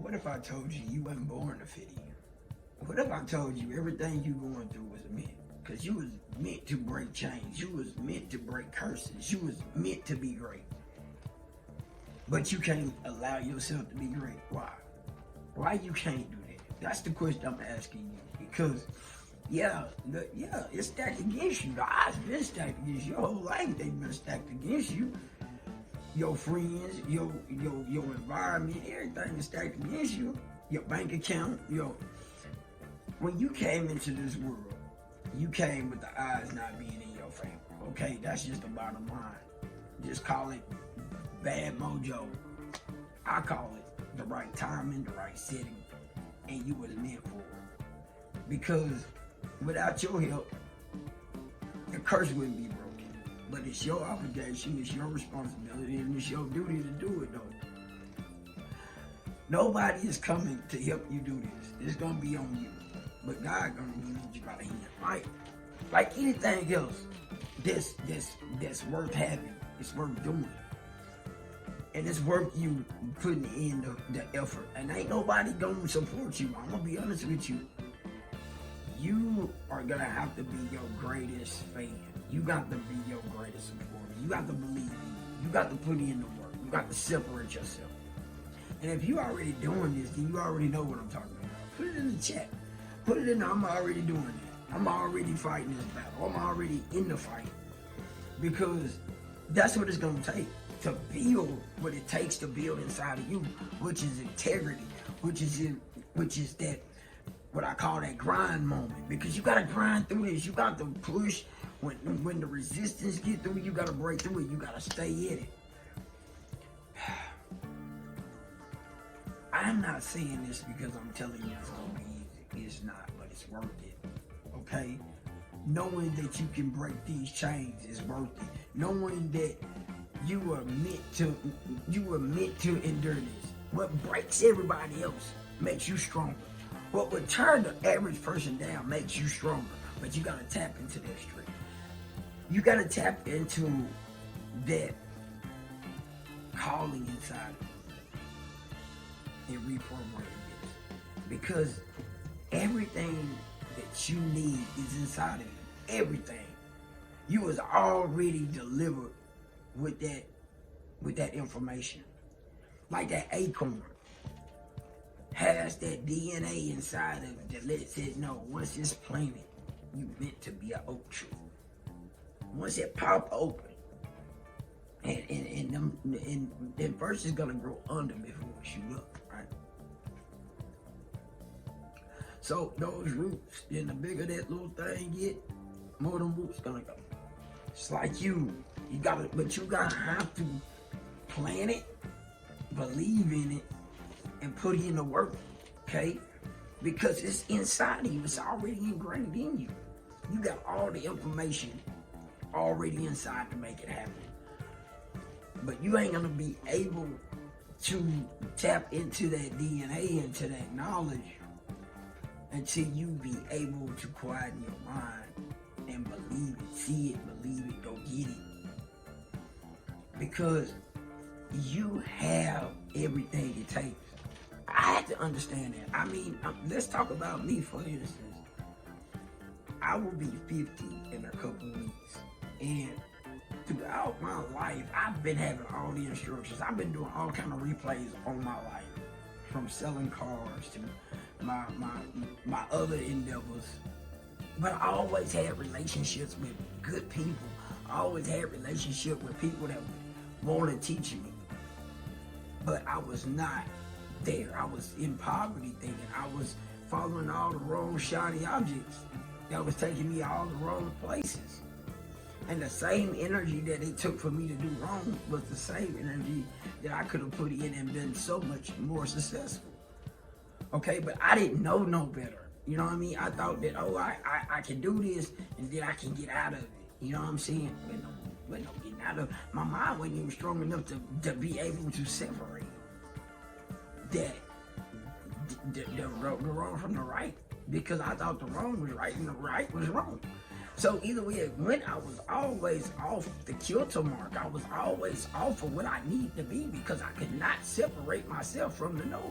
What if I told you you wasn't born to fit in? What if I told you everything you going through was meant? Because you was meant to break chains. You was meant to break curses. You was meant to be great. But you can't allow yourself to be great. Why? Why you can't do that? That's the question I'm asking you. Because, it's stacked against you. The odds been stacked against you. Your whole life they've been stacked against you. Your friends, your environment, everything is stacked against you. Your bank account, when you came into this world, you came with the odds not being in your favor. Okay, that's just the bottom line. Just call it bad mojo. I call it the right timing, the right setting, and you was meant for it. Because without your help, the curse wouldn't be broken. But it's your obligation, it's your responsibility, and it's your duty to do it though. Nobody is coming to help you do this. It's gonna be on you. But God gonna lead you by the hand, right? Like anything else that's worth having, it's worth doing. And it's worth you putting in the effort. And ain't nobody gonna support you. I'm gonna be honest with you. You are gonna have to be your greatest fan. You got to be your greatest supporter. You got to believe in you. You got to put in the work. You got to separate yourself. And if you already doing this, then you already know what I'm talking about. Put it in the chat. Put it in the, I'm already doing it. I'm already fighting this battle. I'm already in the fight. Because that's what it's going to take to build what it takes to build inside of you, which is integrity, which is that, what I call that grind moment. Because you got to grind through this. You got to push. When the resistance get through, you got to break through it. You got to stay in it. I'm not saying this because I'm telling you it's going to be easy. It's not, but it's worth it. Okay? Knowing that you can break these chains is worth it. Knowing that you were meant to endure this. What breaks everybody else makes you stronger. What would turn the average person down makes you stronger. But you got to tap into that strength. You got to tap into that calling inside of you and reprogram this. Because everything that you need is inside of you. Everything. You was already delivered with that information. Like that acorn has that DNA inside of it that lets it know once it's planted, you meant to be an oak tree. Once it pop open, and first it's gonna grow under before it shoot up, right? So those roots, then the bigger that little thing get, more them roots gonna go. It's like you gotta have to plant it, believe in it, and put in the work, okay? Because it's inside of you, it's already ingrained in you. You got all the information already inside to make it happen. But you ain't gonna be able to tap into that DNA, into that knowledge, until you be able to quieten your mind and believe it, see it, believe it, go get it. Because you have everything it takes. I had to understand that. I mean, let's talk about me, for instance. I will be 50 in a couple of weeks. And throughout my life, I've been having all the instructions. I've been doing all kind of replays on my life. From selling cars to my other endeavors. But I always had relationships with good people. I always had relationships with people that want to teach me. But I was not there. I was in poverty thinking. I was following all the wrong shiny objects that was taking me all the wrong places. And the same energy that it took for me to do wrong was the same energy that I could have put in and been so much more successful. Okay, but I didn't know no better. You know what I mean? I thought that, I can do this and then I can get out of it. You know what I'm saying? But no getting out of it. My mind wasn't even strong enough to be able to separate that, the wrong from the right. Because I thought the wrong was right and the right was wrong. So either way it went, I was always off the kilter mark. I was always off of what I needed to be because I could not separate myself from the noise.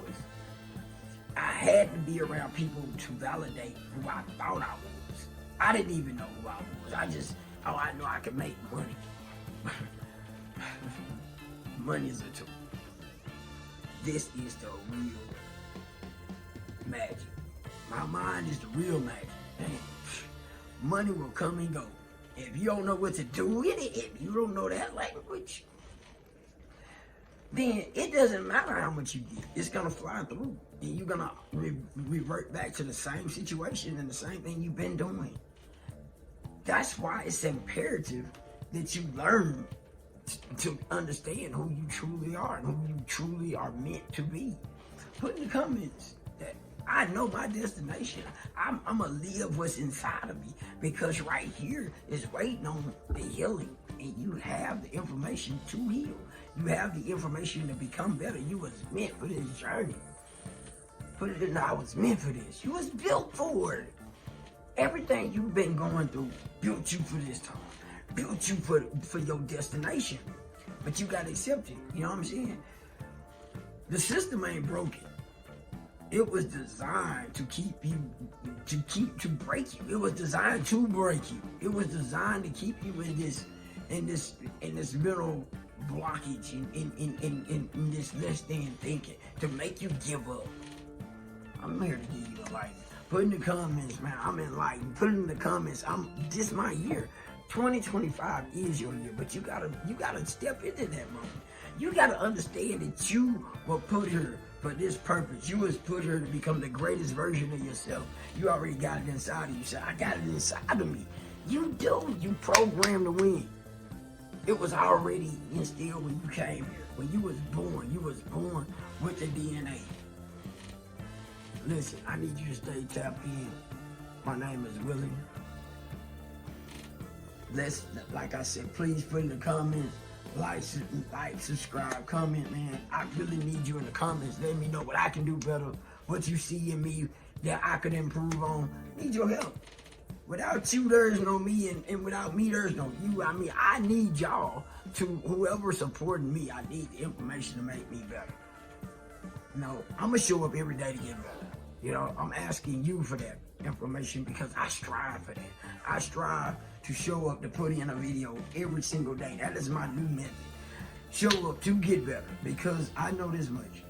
I had to be around people to validate who I thought I was. I didn't even know who I was. I know I could make money. Money is a tool. This is the real magic. My mind is the real magic. Money will come and go. If you don't know what to do with it, if you don't know that language, then it doesn't matter how much you get. It's going to fly through. And you're going to revert back to the same situation and the same thing you've been doing. That's why it's imperative that you learn to understand who you truly are and who you truly are meant to be. Put in the comments that I know my destination. I'm going to live what's inside of me, because right here is waiting on the healing. And you have the information to heal. You have the information to become better. You was meant for this journey. Put it in, I was meant for this. You was built for it. Everything you've been going through built you for this time. Built you for your destination. But you got to accept it. You know what I'm saying? The system ain't broken. It was designed to keep you, to break you. It was designed to break you. It was designed to keep you in this mental blockage, in this less than thinking, to make you give up. I'm here to give you a light. Put in the comments, man, I'm enlightened. Put in the comments, this my year. 2025 is your year, but you gotta step into that moment. You gotta understand that you were put here for this purpose. You was put here to become the greatest version of yourself. You already got it inside of you. So I got it inside of me. You do. You programmed to win. It was already instilled when you came here. When you was born with the DNA. Listen, I need you to stay tapped in. My name is Willie. Like I said, please put in the comments, like, subscribe, comment, man. I really need you in the comments. Let me know what I can do better, what you see in me that I could improve on. Need your help. Without you, there's no me, and without me, there's no you. I need y'all to, whoever's supporting me, I need the information to make me better. You know, I'm going to show up every day to get better. You know, I'm asking you for that information because I strive for that. I strive to show up, to put in a video every single day. That is my new method. Show up to get better, because I know this much.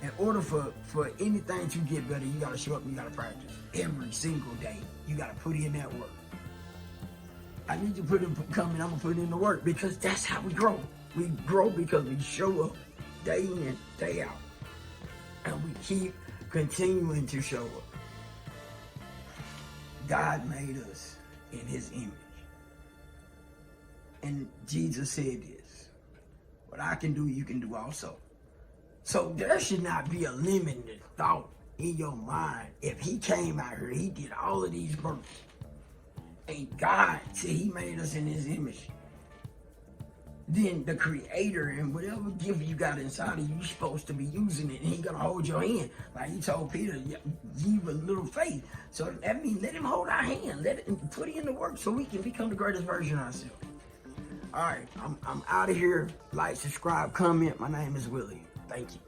In order for anything to get better, you got to show up and you got to practice every single day. You got to put in that work. I need you to I'm going to put in the work, because that's how we grow. We grow because we show up day in, day out. And we keep continuing to show up. God made us in his image. And Jesus said this: what I can do, you can do also. So there should not be a limited thought in your mind. If he came out here, he did all of these works, and God said he made us in his image, then the creator and whatever gift you got inside of you, you're supposed to be using it, and he gonna hold your hand. Like he told Peter, give a little faith. So that means let him hold our hand, let it put it in the work so we can become the greatest version of ourselves. All right, I'm out of here. Like, subscribe, comment. My name is Willie. Thank you.